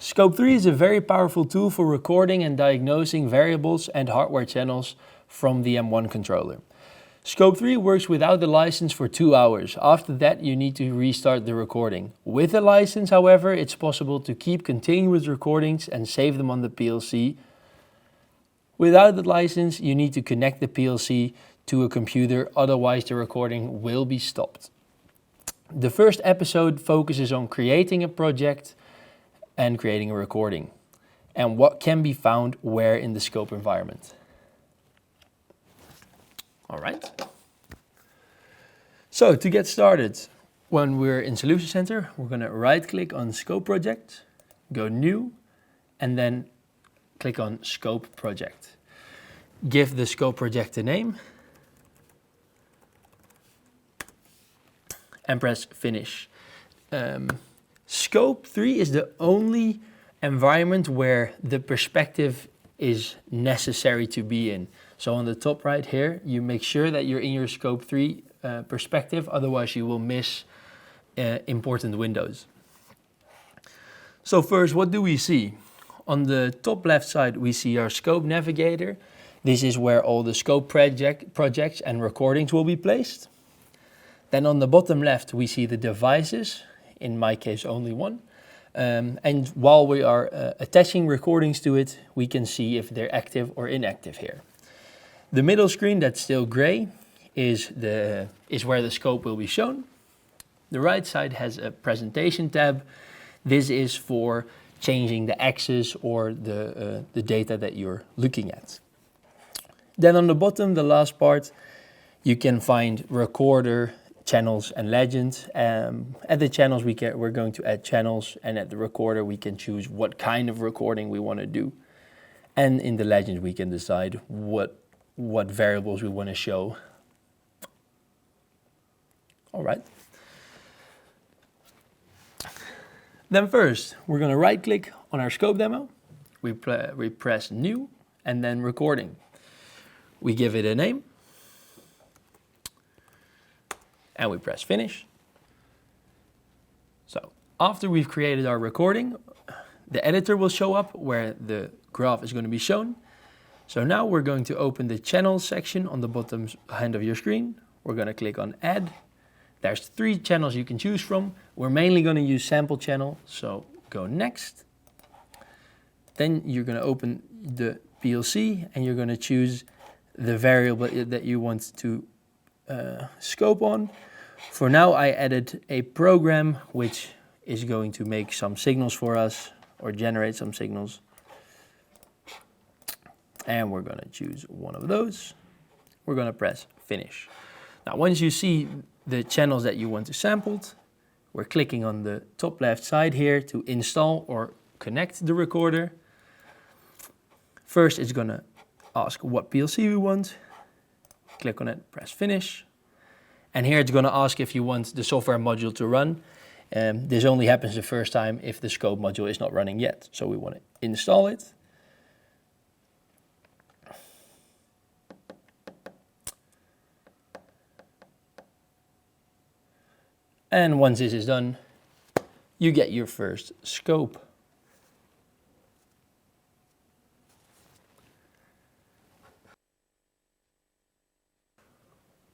Scope3 is a very powerful tool for recording and diagnosing variables and hardware channels from the M1 controller. Scope3 works without the license for 2 hours. After that, you need to restart the recording. With the license, however, it's possible to keep continuous recordings and save them on the PLC. Without the license, you need to connect the PLC to a computer, otherwise the recording will be stopped. The first episode focuses on creating a project and creating a recording, and what can be found where in the scope environment. All right. So to get started, when we're in Solution Center, we're going to right click on Scope Project, go New, and then click on Scope Project. Give the Scope Project a name and press Finish. Scope3 is the only environment where the perspective is necessary to be in. So on the top right here, you make sure that you're in your Scope3 perspective, otherwise you will miss important windows. So first, what do we see? On the top left side, we see our Scope Navigator. This is where all the Scope projects and recordings will be placed. Then on the bottom left, we see the devices, in my case only one. And while we are attaching recordings to it, we can see if they're active or inactive here. The middle screen that's still gray is where the scope will be shown. The right side has a presentation tab. This is for changing the axis or the data that you're looking at. Then on the bottom, the last part, you can find recorder, channels and legends. At the channels we're going to add channels, and at the recorder we can choose what kind of recording we want to do. And in the legends we can decide what variables we want to show. All right. Then first we're going to right click on our scope demo. We press New and then Recording. We give it a name. And we press Finish. So after we've created our recording, the editor will show up where the graph is going to be shown. So now we're going to open the channels section on the bottom hand of your screen. We're going to click on Add. There's 3 channels you can choose from. We're mainly going to use sample channel, so go Next. Then you're going to open the PLC and you're going to choose the variable that you want to scope on. For now, I added a program which is going to make some signals for us or generate some signals. And we're going to choose one of those. We're going to press Finish. Now, once you see the channels that you want to sample, we're clicking on the top left side here to install or connect the recorder. First, it's going to ask what PLC we want. Click on it, press Finish. And here it's going to ask if you want the software module to run. This only happens the first time if the scope module is not running yet. So we want to install it. And once this is done, you get your first scope.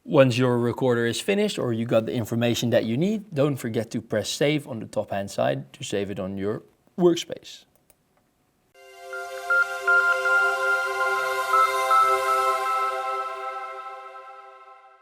Once your recorder is finished or you got the information that you need, don't forget to press Save on the top hand side to save it on your workspace.